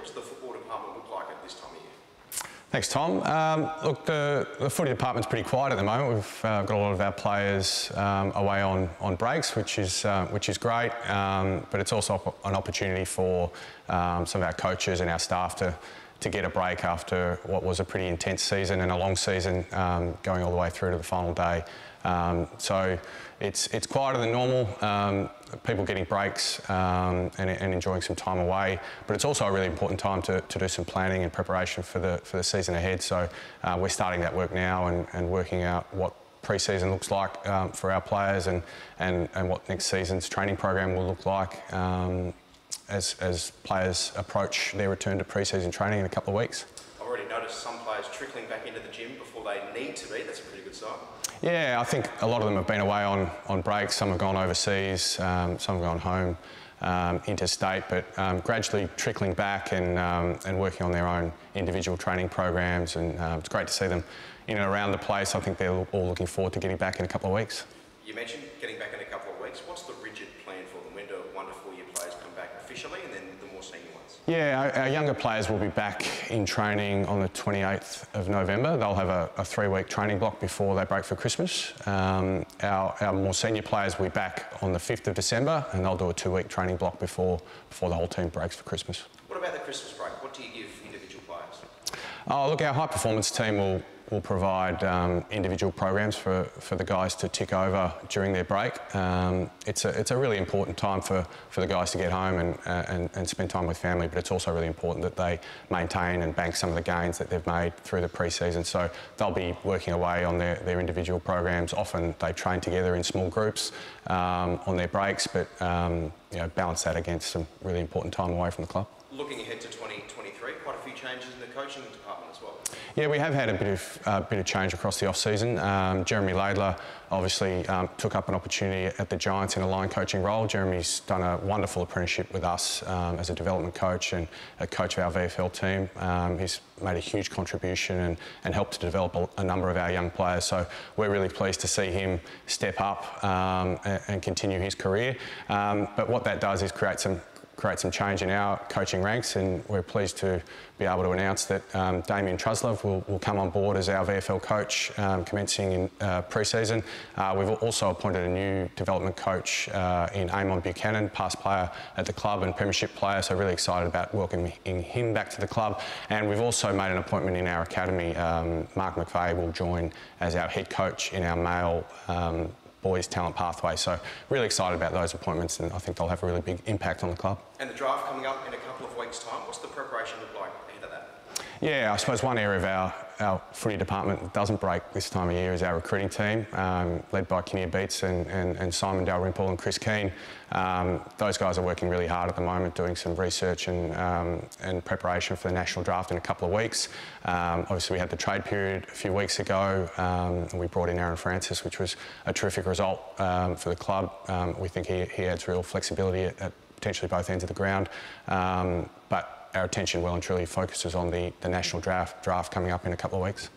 What's the football department look like at this time of year? Thanks, Tom. Look, the footy department's pretty quiet at the moment. We've got a lot of our players away on breaks, which is great. But it's also an opportunity for some of our coaches and our staff to get a break after what was a pretty intense season and a long season, going all the way through to the final day. So it's quieter than normal. People getting breaks and enjoying some time away, but it's also a really important time to do some planning and preparation for the season ahead. So we're starting that work now and working out what pre-season looks like for our players and what next season's training program will look like as players approach their return to pre-season training in a couple of weeks. I've already noticed some players trickling back into the gym before they need to be. That's a pretty good sign. Yeah, I think a lot of them have been away on breaks. Some have gone overseas, some have gone home, interstate, but gradually trickling back and working on their own individual training programs. And it's great to see them in and around the place. I think they're all looking forward to getting back in a couple of weeks. You mentioned getting back in a couple of weeks. What's the rigid plan for them? When do 1 to 4 year players come back officially, and then the more senior ones? Yeah, our younger players will be back in training on the 28th of November. They'll have a 3-week training block before they break for Christmas. Our more senior players will be back on the 5th of December, and they'll do a 2-week training block before the whole team breaks for Christmas. What about the Christmas break? What do you give individual players? Oh, look, our high performance team will provide individual programs for the guys to tick over during their break. It's a really important time for the guys to get home and spend time with family, but it's also really important that they maintain and bank some of the gains that they've made through the pre-season. So they'll be working away on their individual programs. Often they train together in small groups on their breaks, but balance that against some really important time away from the club. Looking ahead to 2023, quite a few changes in the coaching department as well. Yeah, we have had a bit of change across the off-season. Jeremy Laidler obviously took up an opportunity at the Giants in a line coaching role. Jeremy's done a wonderful apprenticeship with us as a development coach and a coach of our VFL team. He's made a huge contribution and helped to develop a number of our young players. So we're really pleased to see him step up and continue his career. But what that does is create some change in our coaching ranks, and we're pleased to be able to announce that Damien Truslove will come on board as our VFL coach commencing in pre-season. We've also appointed a new development coach in Amon Buchanan, past player at the club and premiership player, so really excited about welcoming him back to the club. And we've also made an appointment in our academy. Mark McVeigh will join as our head coach in our male boys talent pathway. So really excited about those appointments, and I think they'll have a really big impact on the club. And the draft coming up in a couple of weeks' time, what's the preparation look like ahead of that? Yeah, I suppose one area of our footy department that doesn't break this time of year is our recruiting team, led by Kinnear Beats and Simon Dalrymple and Chris Keane. Those guys are working really hard at the moment, doing some research and preparation for the national draft in a couple of weeks. Obviously, we had the trade period a few weeks ago. We brought in Aaron Francis, which was a terrific result for the club. We think he adds real flexibility at potentially both ends of the ground. But our attention well and truly focuses on the national draft coming up in a couple of weeks.